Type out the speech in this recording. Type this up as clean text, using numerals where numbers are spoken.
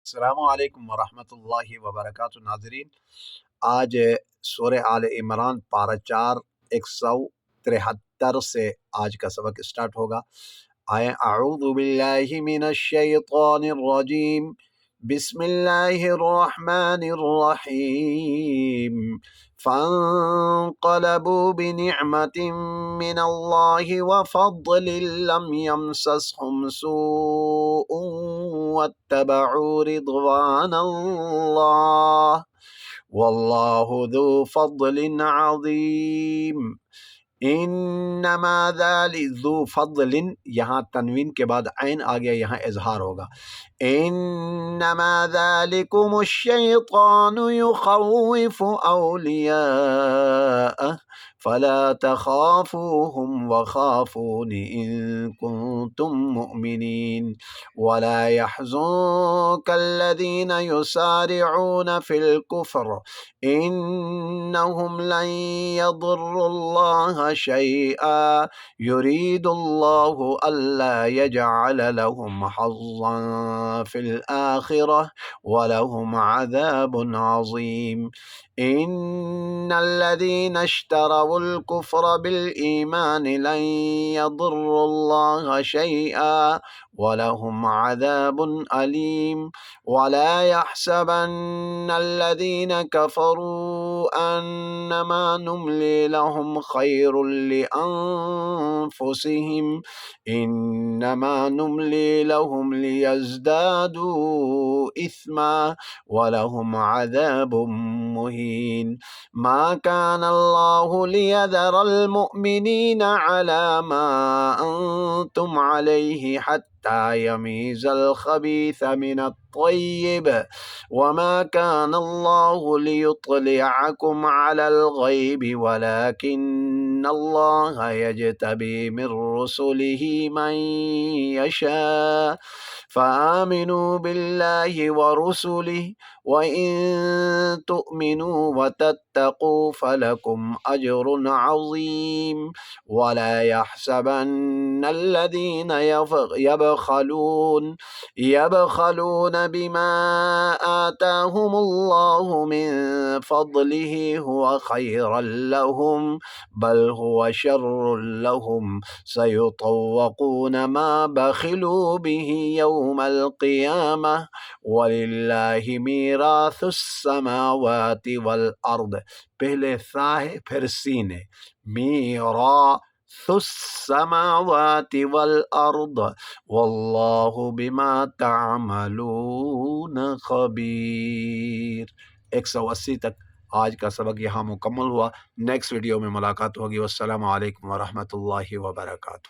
السلام علیکم ورحمۃ اللہ وبرکاتہ ناظرین، آج سورہ آل عمران پارہ 4 173 سے آج کا سبق اسٹارٹ ہوگا۔ آئیں اعوذ باللہ من الشیطان الرجیم، بسم اللہ الرحمن الرحیم۔ فانقلبوا بنعمت من اللہ وفضل لم یمسسهم سوء واتبعوا رضوان اللہ واللہ ذو فضل عظیم۔ انما ذلک ذو فضل، یہاں تنوین کے بعد عین آ گیا، یہاں اظہار ہوگا۔ انما ذلکم الشیطان یخوف اولیاءہ فلا تخافوهم وخافون ان کنتم مؤمنین ولا يحزنك الذين يسارعون في الكفر انهم لن يضروا الله شيئا يريد الله الا يجعل لهم حظا في الاخره ولهم عذاب عظيم۔ ان الذين اشتروا الكفر بالإيمان لن يضروا الله شيئا ولهم عذاب أليم۔ ولا يحسبن الذين كفروا أنما نملي لهم خير لأنفسهم إنما نملي لهم ليزدادوا إثما ولهم عذاب مهين۔ ما كان الله ليذر المؤمنين على ما أنتم عليه حتى يميز الخبيث من الطيب وما كان الله ليطلعكم على الغيب ولكن الله يجتبي من رسله من يشاء فآمنوا بالله ورسله وإن تؤمنوا وتتقوا فلكم أجر عظيم۔ ولا يحسبن الذين يبخلون بما آتاهم الله من فضله هو خيرا لهم بل هو شر لهم سيطوقون ما بخلوا به يوم القيامة وللہ میراث السماوات والارض، پہلے سا ہے پھر سین ہے، میراث السماوات والارض واللہ بما تعملون خبیر۔ 180 تک آج کا سبق یہاں مکمل ہوا۔ نیکسٹ ویڈیو میں ملاقات ہوگی۔ والسلام علیکم ورحمۃ اللہ وبرکاتہ۔